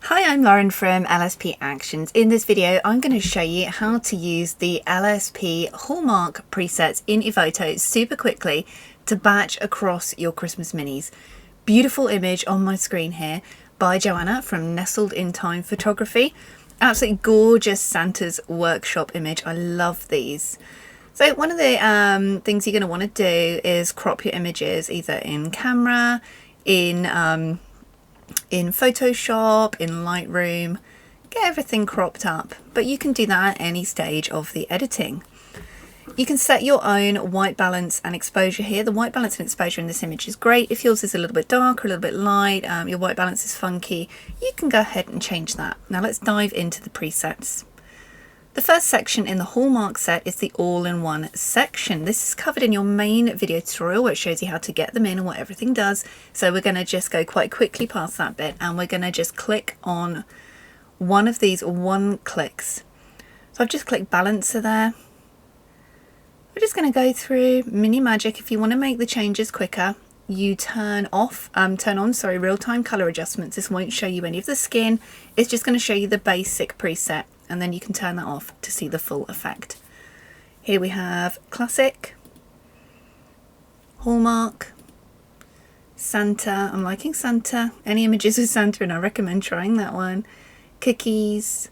Hi, I'm Lauren from LSP Actions. In this video, I'm going to show you how to use the LSP Hallmark presets in Evoto super quickly to batch across your Christmas minis. Beautiful image on my screen here by Joanna from Nestled in Time Photography. Absolutely gorgeous Santa's workshop image. I love these. So one of the things you're going to want to do is crop your images either in camera, in Photoshop, in Lightroom, get everything cropped up, but you can do that at any stage of the editing. You can set your own white balance and exposure here. The white balance and exposure in this image is great. If yours is a little bit dark or a little bit light, your white balance is funky, you can go ahead and change that. Now let's dive into the presets. The first section in the Hallmark set is the all-in-one section. This is covered in your main video tutorial where it shows you how to get them in and what everything does. So we're going to just go quite quickly past that bit and we're going to just click on one of these one clicks. So I've just clicked balancer there. We're just going to go through Mini Magic. If you want to make the changes quicker, you turn on real-time color adjustments. This won't show you any of the skin. It's just going to show you the basic preset. And then you can turn that off to see the full effect. Here we have Classic, Hallmark, Santa. I'm liking Santa. Any images with Santa, and I recommend trying that one. Cookies,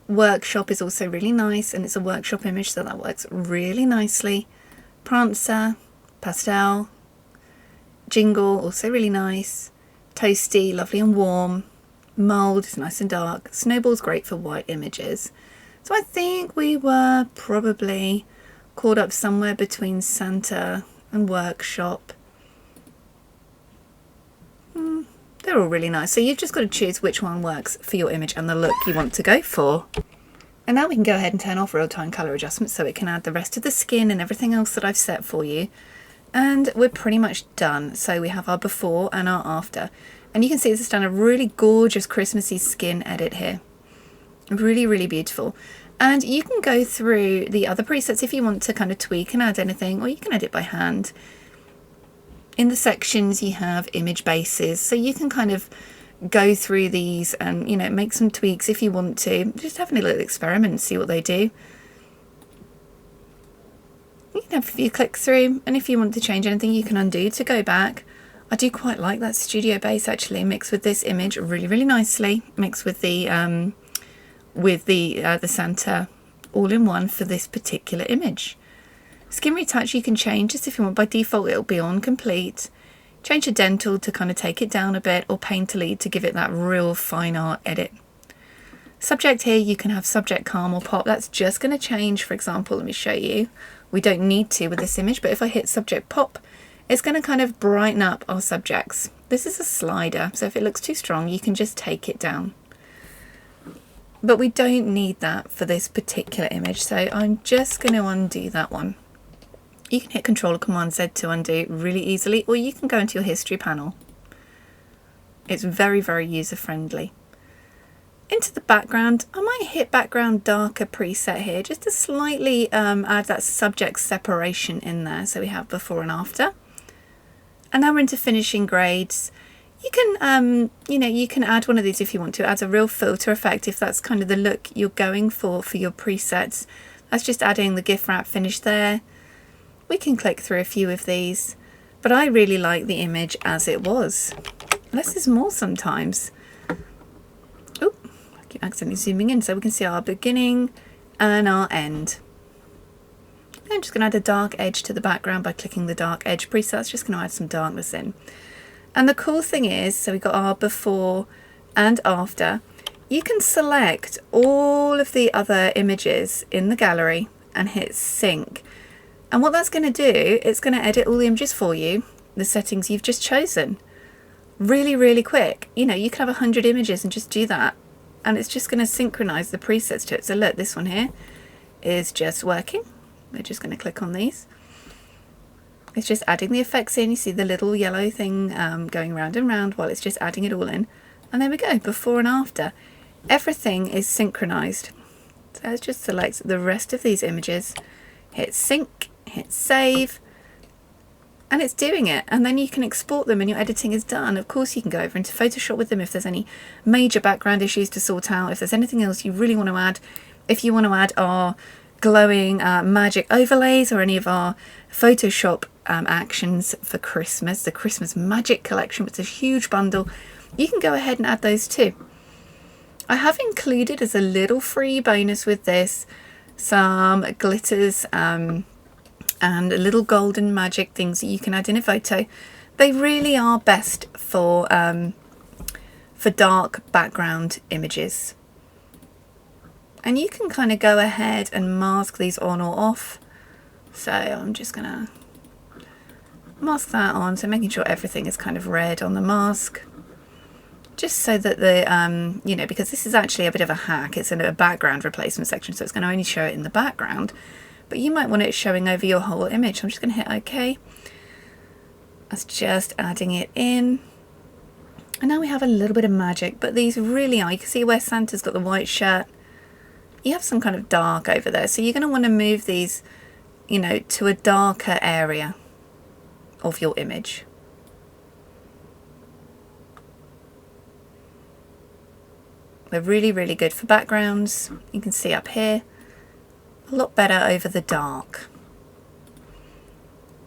Workshop is also really nice, and it's a workshop image, so that works really nicely. Prancer, Pastel, Jingle, also really nice. Toasty, lovely and warm. Mold is nice and dark. Snowball's great for white images. So I think we were probably caught up somewhere between Santa and Workshop. They're all really nice. So you've just got to choose which one works for your image and the look you want to go for. And now we can go ahead and turn off real-time color adjustments so it can add the rest of the skin and everything else that I've set for you. And we're pretty much done. So we have our before and our after. And you can see this has done a really gorgeous Christmassy skin edit here. Really, really beautiful. And you can go through the other presets if you want to kind of tweak and add anything, or you can edit by hand. In the sections you have image bases, so you can kind of go through these and, you know, make some tweaks if you want to. Just have a little experiment and see what they do. You can have a few click through, and if you want to change anything you can undo to go back. I do quite like that studio base actually mixed with this image really, really nicely. Mixed with the Santa all-in-one for this particular image. Skin retouch you can change just if you want. By default it'll be on complete. Change the dental to kind of take it down a bit, or painterly to give it that real fine art edit. Subject here you can have subject calm or pop. That's just going to change. For example, let me show you. We don't need to with this image, but if I hit subject pop, it's going to kind of brighten up our subjects. This is a slider, so if it looks too strong, you can just take it down. But we don't need that for this particular image, so I'm just going to undo that one. You can hit Control or Command Z to undo really easily, or you can go into your history panel. It's very, very user-friendly. Into the background, I might hit background darker preset here, just to slightly add that subject separation in there, so we have before and after. And now we're into finishing grades. You can, you can add one of these if you want to. It adds a real filter effect if that's kind of the look you're going for your presets. That's just adding the gift wrap finish there. We can click through a few of these, but I really like the image as it was. Less is more sometimes. Oh, I keep accidentally zooming in so we can see our beginning and our end. I'm just going to add a dark edge to the background by clicking the dark edge preset. It's just going to add some darkness in. And the cool thing is, so we've got our before and after. You can select all of the other images in the gallery and hit sync. And what that's going to do, it's going to edit all the images for you, the settings you've just chosen. Really, really quick. You know, you can have 100 images and just do that. And it's just going to synchronize the presets to it. So look, this one here is just working. We're just going to click on these. It's just adding the effects in. You see the little yellow thing going round and round while it's just adding it all in. And there we go, before and after. Everything is synchronized. So let's just select the rest of these images, hit sync, hit save, and it's doing it, and then you can export them and your editing is done. Of course you can go over into Photoshop with them if there's any major background issues to sort out, if there's anything else you really want to add. If you want to add our glowing magic overlays or any of our Photoshop actions for Christmas, the Christmas Magic Collection, which is a huge bundle, you can go ahead and add those too. I have included as a little free bonus with this some glitters and little golden magic things that you can add in Evoto. They really are best for dark background images. And you can kind of go ahead and mask these on or off. So I'm just going to mask that on, so making sure everything is kind of red on the mask. Just so that the, you know, because this is actually a bit of a hack. It's in a background replacement section, so it's going to only show it in the background. But you might want it showing over your whole image. I'm just going to hit OK. That's just adding it in. And now we have a little bit of magic, but these really are. You can see where Santa's got the white shirt. You have some kind of dark over there. So you're going to want to move these, you know, to a darker area of your image. They're really, really good for backgrounds. You can see up here, a lot better over the dark.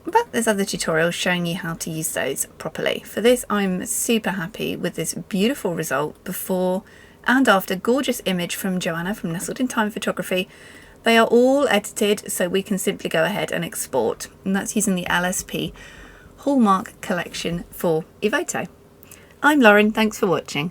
But there's other tutorials showing you how to use those properly. For this, I'm super happy with this beautiful result before and after. Gorgeous image from Joanna from Nestled in Time Photography. They are all edited, so we can simply go ahead and export. And that's using the LSP Hallmark collection for Evoto. I'm Lauren, thanks for watching.